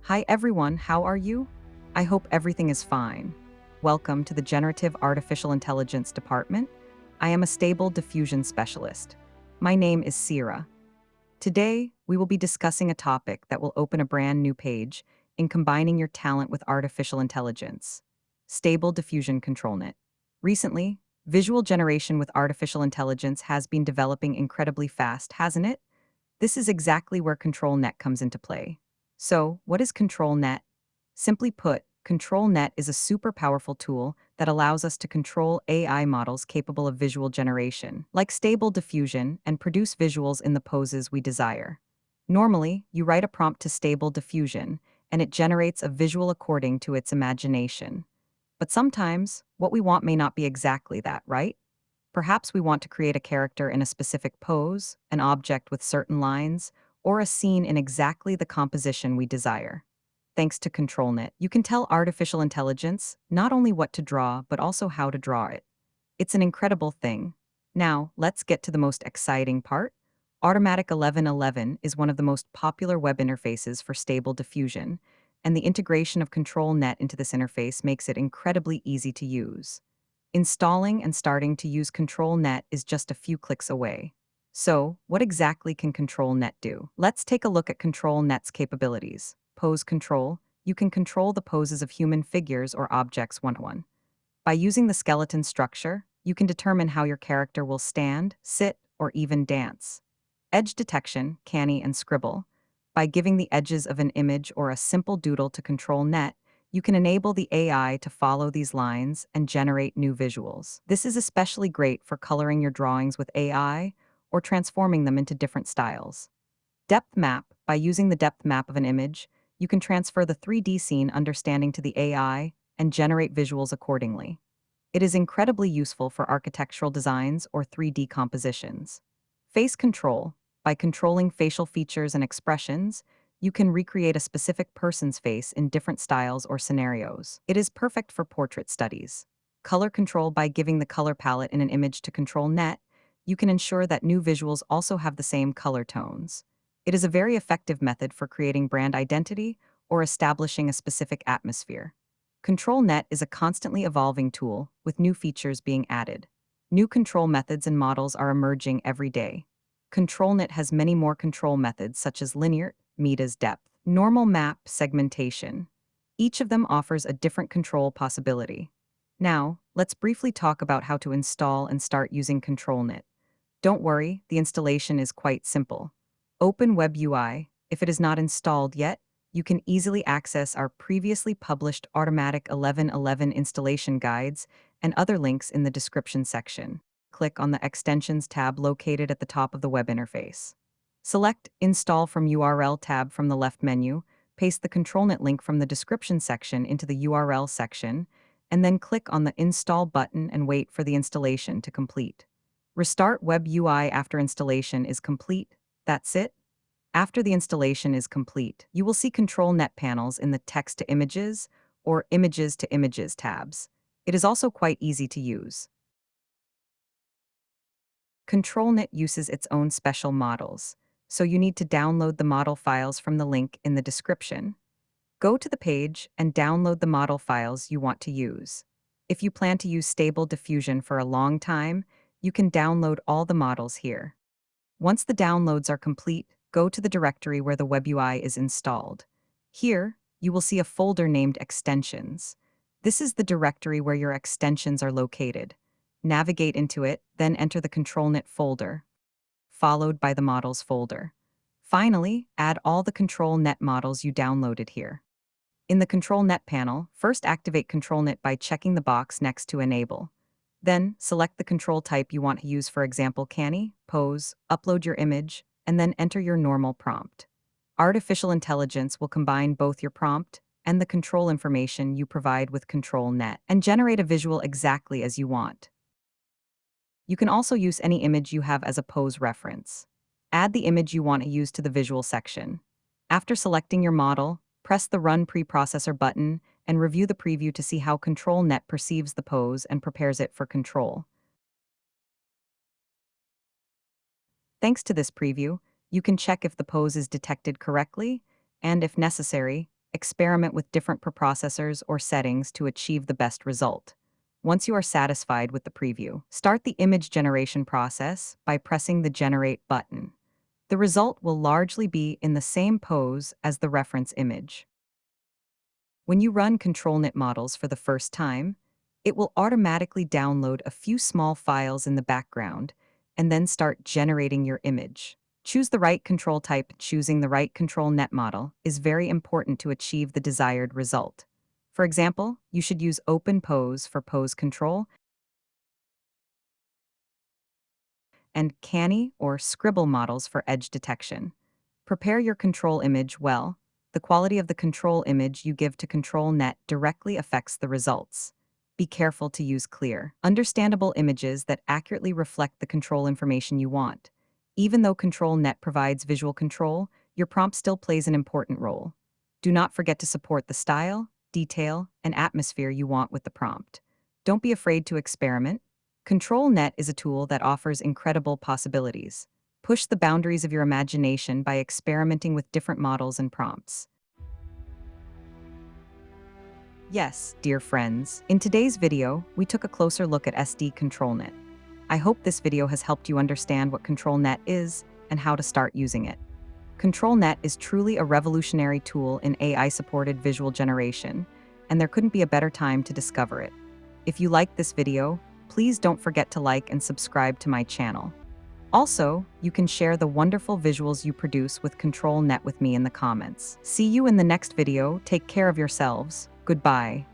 Hi everyone, how are you? I hope everything is fine. Welcome to the Generative Artificial Intelligence Department. I am a Stable Diffusion specialist. My name is Sierra. Today, we will be discussing a topic that will open a brand new page in combining your talent with artificial intelligence. Stable Diffusion ControlNet. Recently, visual generation with artificial intelligence has been developing incredibly fast, hasn't it? This is exactly where ControlNet comes into play. So, what is ControlNet? Simply put, ControlNet is a super powerful tool that allows us to control AI models capable of visual generation, like Stable Diffusion, and produce visuals in the poses we desire. Normally, you write a prompt to Stable Diffusion, and it generates a visual according to its imagination. But sometimes, what we want may not be exactly that, right? Perhaps we want to create a character in a specific pose, an object with certain lines, or a scene in exactly the composition we desire. Thanks to ControlNet, you can tell artificial intelligence not only what to draw, but also how to draw it. It's an incredible thing. Now, let's get to the most exciting part. Automatic 1111 is one of the most popular web interfaces for Stable Diffusion, and the integration of ControlNet into this interface makes it incredibly easy to use. Installing and starting to use ControlNet is just a few clicks away. So, what exactly can ControlNet do? Let's take a look at ControlNet's capabilities. Pose control. You can control the poses of human figures or objects one-to-one. By using the skeleton structure, you can determine how your character will stand, sit, or even dance. Edge detection, canny, and scribble. By giving the edges of an image or a simple doodle to ControlNet, you can enable the AI to follow these lines and generate new visuals. This is especially great for coloring your drawings with AI or transforming them into different styles. Depth map. By using the depth map of an image, you can transfer the 3D scene understanding to the AI and generate visuals accordingly. It is incredibly useful for architectural designs or 3D compositions. Face control. By controlling facial features and expressions, you can recreate a specific person's face in different styles or scenarios. It is perfect for portrait studies. Color control. By giving the color palette in an image to ControlNet, you can ensure that new visuals also have the same color tones. It is a very effective method for creating brand identity or establishing a specific atmosphere. ControlNet is a constantly evolving tool, with new features being added. New control methods and models are emerging every day. ControlNet has many more control methods such as linear, metas depth, normal map, segmentation. Each of them offers a different control possibility. Now, let's briefly talk about how to install and start using ControlNet. Don't worry, the installation is quite simple. Open Web UI. If it is not installed yet, you can easily access our previously published Automatic 1111 installation guides and other links in the description section. Click on the Extensions tab located at the top of the web interface. Select Install from URL tab from the left menu, paste the ControlNet link from the description section into the URL section, and then click on the Install button and wait for the installation to complete. Restart Web UI after installation is complete. That's it. After the installation is complete, you will see ControlNet panels in the Text to Images or Images to Images tabs. It is also quite easy to use. ControlNet uses its own special models, so you need to download the model files from the link in the description. Go to the page and download the model files you want to use. If you plan to use Stable Diffusion for a long time, you can download all the models here. Once the downloads are complete, go to the directory where the WebUI is installed. Here, you will see a folder named Extensions. This is the directory where your extensions are located. Navigate into it, then enter the ControlNet folder, followed by the Models folder. Finally, add all the ControlNet models you downloaded here. In the ControlNet panel, first activate ControlNet by checking the box next to Enable. Then, select the control type you want to use, for example, canny, pose, upload your image, and then enter your normal prompt. Artificial intelligence will combine both your prompt and the control information you provide with ControlNet and generate a visual exactly as you want. You can also use any image you have as a pose reference. Add the image you want to use to the visual section. After selecting your model, press the Run Preprocessor button and review the preview to see how ControlNet perceives the pose and prepares it for control. Thanks to this preview, you can check if the pose is detected correctly, and if necessary, Experiment with different preprocessors or settings to achieve the best result. Once you are satisfied with the preview, start the image generation process by pressing the Generate button. The result will largely be in the same pose as the reference image. When you run ControlNet models for the first time, it will automatically download a few small files in the background and then start generating your image. Choose the right control type. Choosing the right ControlNet model is very important to achieve the desired result. For example, you should use Open Pose for pose control and Canny or Scribble models for edge detection. Prepare your control image well. The quality of the control image you give to ControlNet directly affects the results. Be careful to use clear, understandable images that accurately reflect the control information you want. Even though ControlNet provides visual control, your prompt still plays an important role. Do not forget to support the style, detail, and atmosphere you want with the prompt. Don't be afraid to experiment. ControlNet is a tool that offers incredible possibilities. Push the boundaries of your imagination by experimenting with different models and prompts. Yes, dear friends, in today's video, we took a closer look at SD ControlNet. I hope this video has helped you understand what ControlNet is and how to start using it. ControlNet is truly a revolutionary tool in AI-supported visual generation, and there couldn't be a better time to discover it. If you liked this video, please don't forget to like and subscribe to my channel. Also, you can share the wonderful visuals you produce with ControlNet with me in the comments. See you in the next video. Take care of yourselves. Goodbye.